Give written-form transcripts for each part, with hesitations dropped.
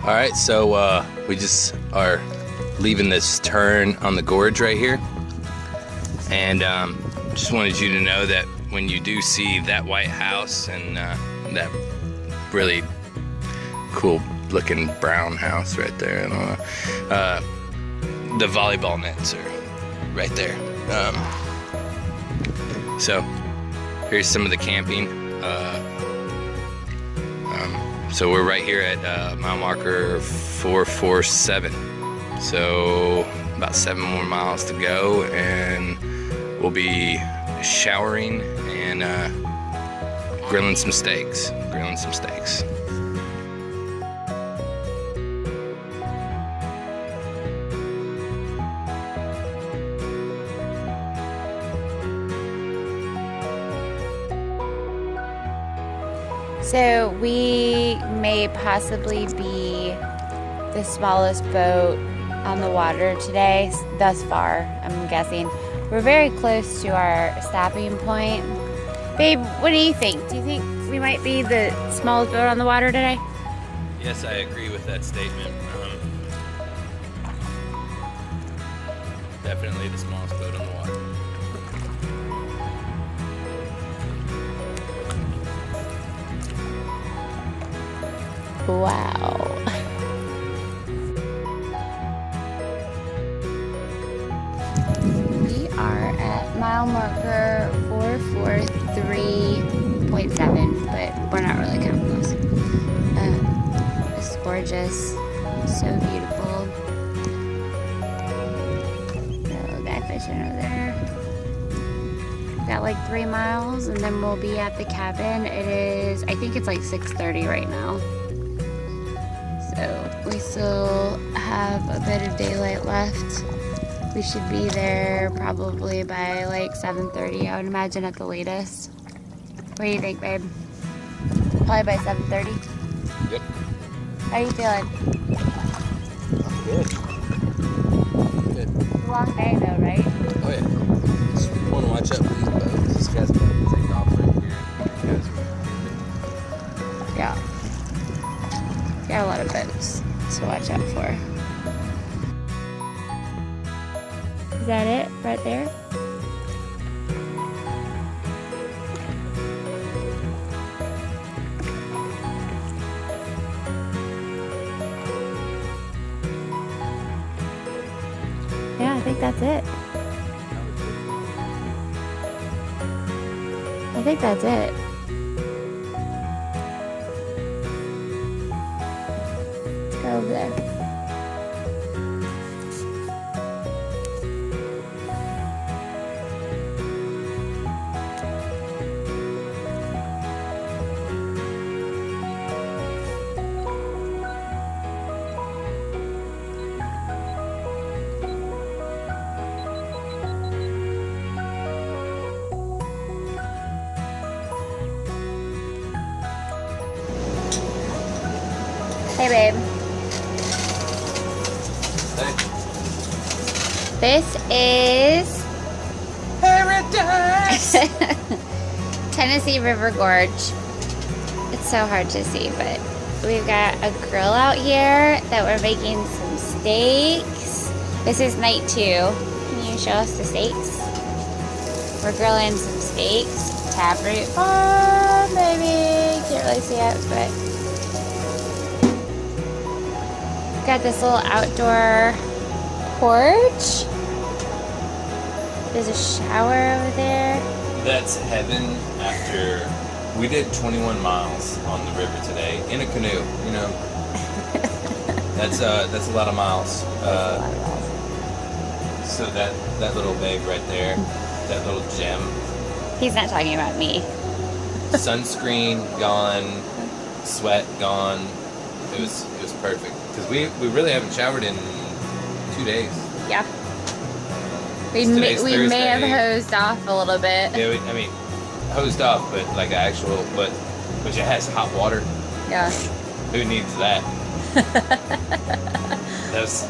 All right, so we just are leaving this turn on the gorge right here, and just wanted you to know that when you do see that white house and that really cool looking brown house right there, I don't know, the volleyball nets are right there. So here's some of the camping. So we're right here at mile marker 447. So about 7 more miles to go, and we'll be showering and grilling some steaks. So we may possibly be the smallest boat on the water today, thus far, I'm guessing. We're very close to our stopping point. Babe, what do you think? Do you think we might be the smallest boat on the water today? Yes, I agree with that statement. Definitely the smallest boat on the water. Wow. We are at mile marker 443.7, but we're not really counting those. It's gorgeous, so beautiful. Little guy fishing over there. Got like 3 miles, and then we'll be at the cabin. It is, I think it's like 6:30 right now. So we still have a bit of daylight left. We should be there probably by like 7:30, I would imagine, at the latest. What do you think, babe? Probably by 7:30? Yep. How are you feeling? Good. Good. It's a long day though, right? Oh yeah. Just want to watch out for these boats. This guy's about to take off right here. Yeah. Got a lot of boats to watch out for. Is that it right there? Yeah, I think that's it. I think that's it. Let's go over there. Hey, babe. Hey. This is Paradise! Tennessee River Gorge. It's so hard to see, but we've got a grill out here that we're making some steaks. This is night 2. Can you show us the steaks? We're grilling some steaks. Taproot farm, baby. Can't really see it, but got this little outdoor porch. There's a shower over there. That's heaven after we did 21 miles on the river today in a canoe, you know. That's a lot of miles. So that little babe right there, that little gem. He's not talking about me. Sunscreen gone, sweat gone. It was perfect because we really haven't showered in 2 days. Yeah. We may have hosed off a little bit. Yeah, I mean, hosed off, but like actual, but it has hot water. Yeah. Who needs that? That was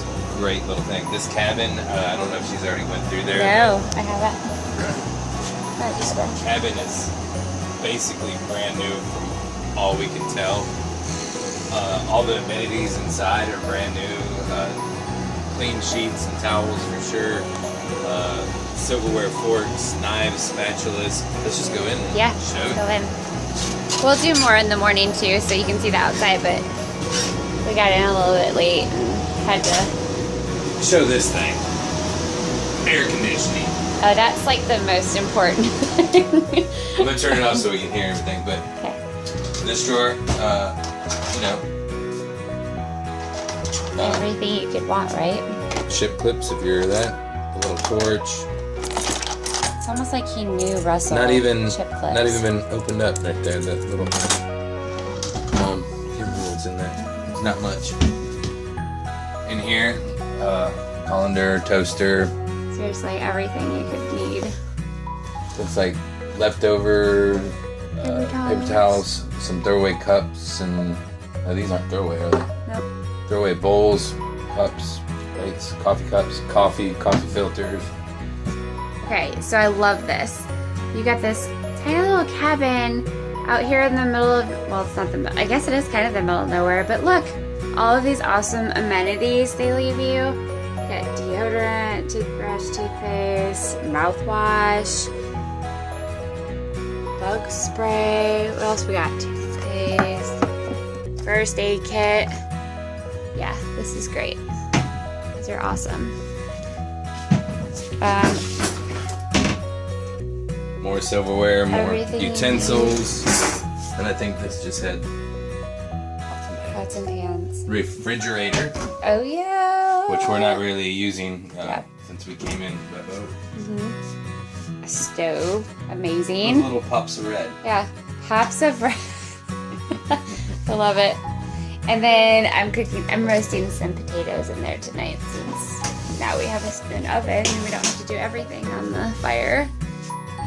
a great little thing. This cabin, I don't know if she's already went through there. No, I haven't. This cabin is basically brand new from all we can tell. All the amenities inside are brand new. Clean sheets and towels for sure. Silverware, forks, knives, spatulas. Let's just go in and Yeah, show. let's go in. We'll do more in the morning too, so you can see the outside, but we got in a little bit late and had to Show this thing. Air conditioning. Oh, that's like the most important thing. I'm gonna turn it off so we can hear everything, but Okay. this drawer, you know, Everything you could want, right? chip clips if you're that, a little torch. It's almost like he knew Russell. Not even chip been opened up right there. That little can't remember what's in there. It's not much. In here, colander, toaster. Seriously, everything you could need. Looks like leftover Paper towels, some throwaway cups, and these aren't throwaway, are they? Nope. Throwaway bowls, cups, plates, coffee cups, coffee filters. Okay, so I love this. You got this tiny little cabin out here in the middle of, well, it's not the middle, I guess it is kind of the middle of nowhere, but look, all of these awesome amenities they leave you. You got deodorant, toothbrush, toothpaste, mouthwash, bug spray. What else we got? Toothpaste, first aid kit. Yeah, this is great. These are awesome. More silverware, more Everything you utensils, and I think this just had Pots and pans. refrigerator, Oh yeah. which we're not really using Yeah. since we came in by boat. A stove. With Amazing. little pops of red. Yeah. Pops of red. I love it. And then I'm roasting some potatoes in there tonight since now we have an oven and we don't have to do everything on the fire.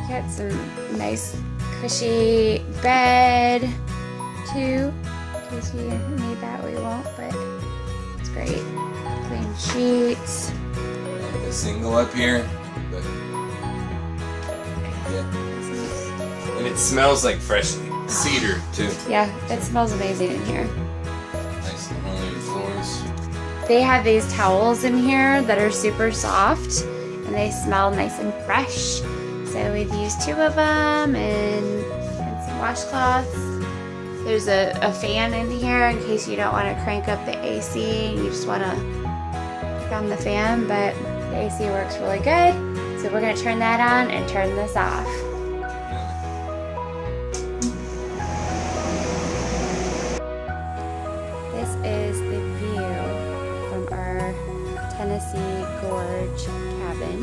Got some nice cushy bed too. In case we need that, we won't, but it's great. Clean sheets. A single up here, but yeah. And it smells like fresh cedar too. Yeah, it smells amazing in here. Nice linoleum floors. They have these towels in here that are super soft and they smell nice and fresh. So we've used 2 of them and some washcloths. There's a fan in here in case you don't want to crank up the AC and you just want to turn on the fan, but the AC works really good. So we're going to turn that on and turn this off. This is the view from our Tennessee Gorge cabin.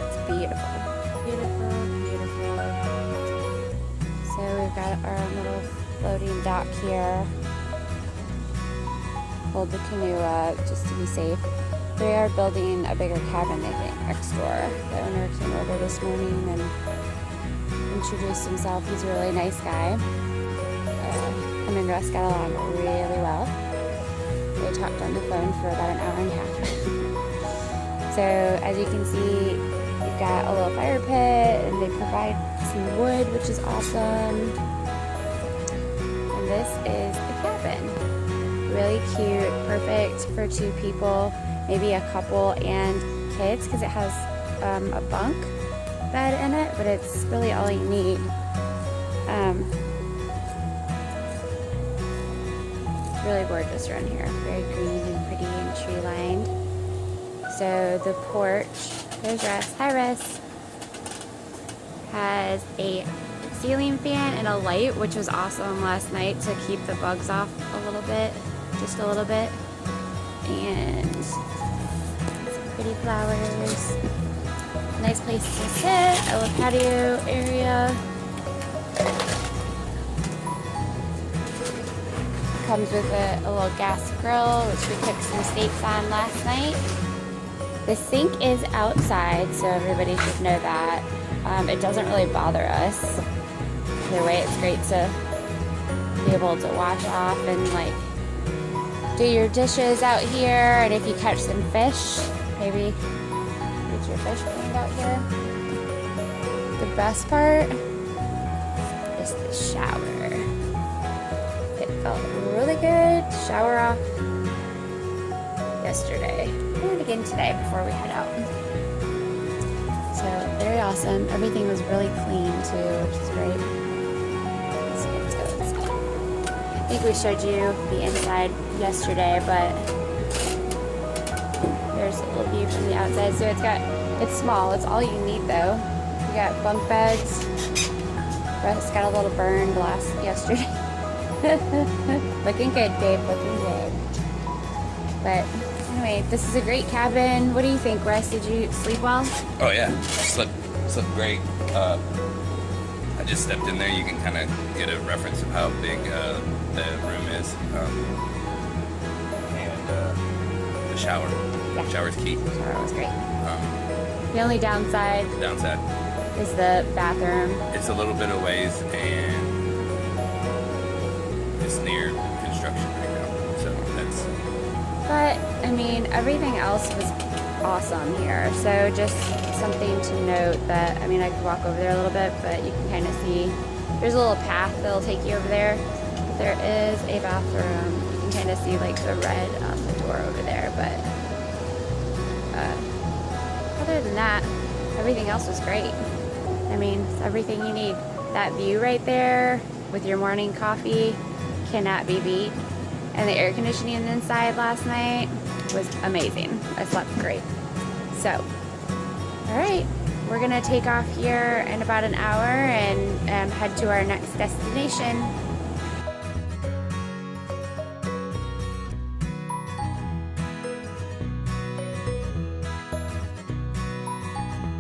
It's beautiful. Beautiful, beautiful. So we've got our little floating dock here. Hold the canoe up just to be safe. They are building a bigger cabin, I think, next door. The owner came over this morning and introduced himself. He's a really nice guy. Him and Russ got along really well. They talked on the phone for about an hour and a half. So as you can see, you've got a little fire pit and they provide some wood, which is awesome. And this is the cabin. Really cute, perfect for 2 people, maybe a couple and kids because it has a bunk bed in it, but it's really all you need. Really gorgeous around here. Very green and pretty and tree lined. So the porch, there's Russ. Hi Russ. Has a ceiling fan and a light, which was awesome last night to keep the bugs off a little bit, just a little bit. And some pretty flowers. Nice place to sit, a little patio area. Comes with a little gas grill, which we cooked some steaks on last night. The sink is outside, so everybody should know that. It doesn't really bother us. Either way, it's great to be able to wash off and like do your dishes out here. And if you catch some fish, maybe get your fish cleaned out here. The best part is the shower. It felt really good. Shower off yesterday and again today before we head out. So very awesome. Everything was really clean too, which is great. So let's go inside. I think we showed you the inside yesterday, but there's a little view from the outside. So it's small. It's all you need though. You got bunk beds. Russ got a little burn last yesterday. Looking good, babe. Looking good. But anyway, this is a great cabin. What do you think, Russ? Did you sleep well? Oh yeah, slept great. I just stepped in there. You can kind of get a reference of how big the room is, and the shower. Yeah. Shower's key. Shower was great. The only downside is the bathroom. It's a little bit of ways, and it's near construction right now. So that's. But I mean, everything else was awesome here. So just something to note that, I mean, I could walk over there a little bit, but you can kind of see there's a little path that'll take you over there. But there is a bathroom. You can kind of see like the red on the door over there. But other than that, everything else was great. I mean, it's everything you need. That view right there with your morning coffee cannot be beat. And the air conditioning inside last night was amazing. I slept great. So, all right, we're gonna take off here in about an hour and head to our next destination.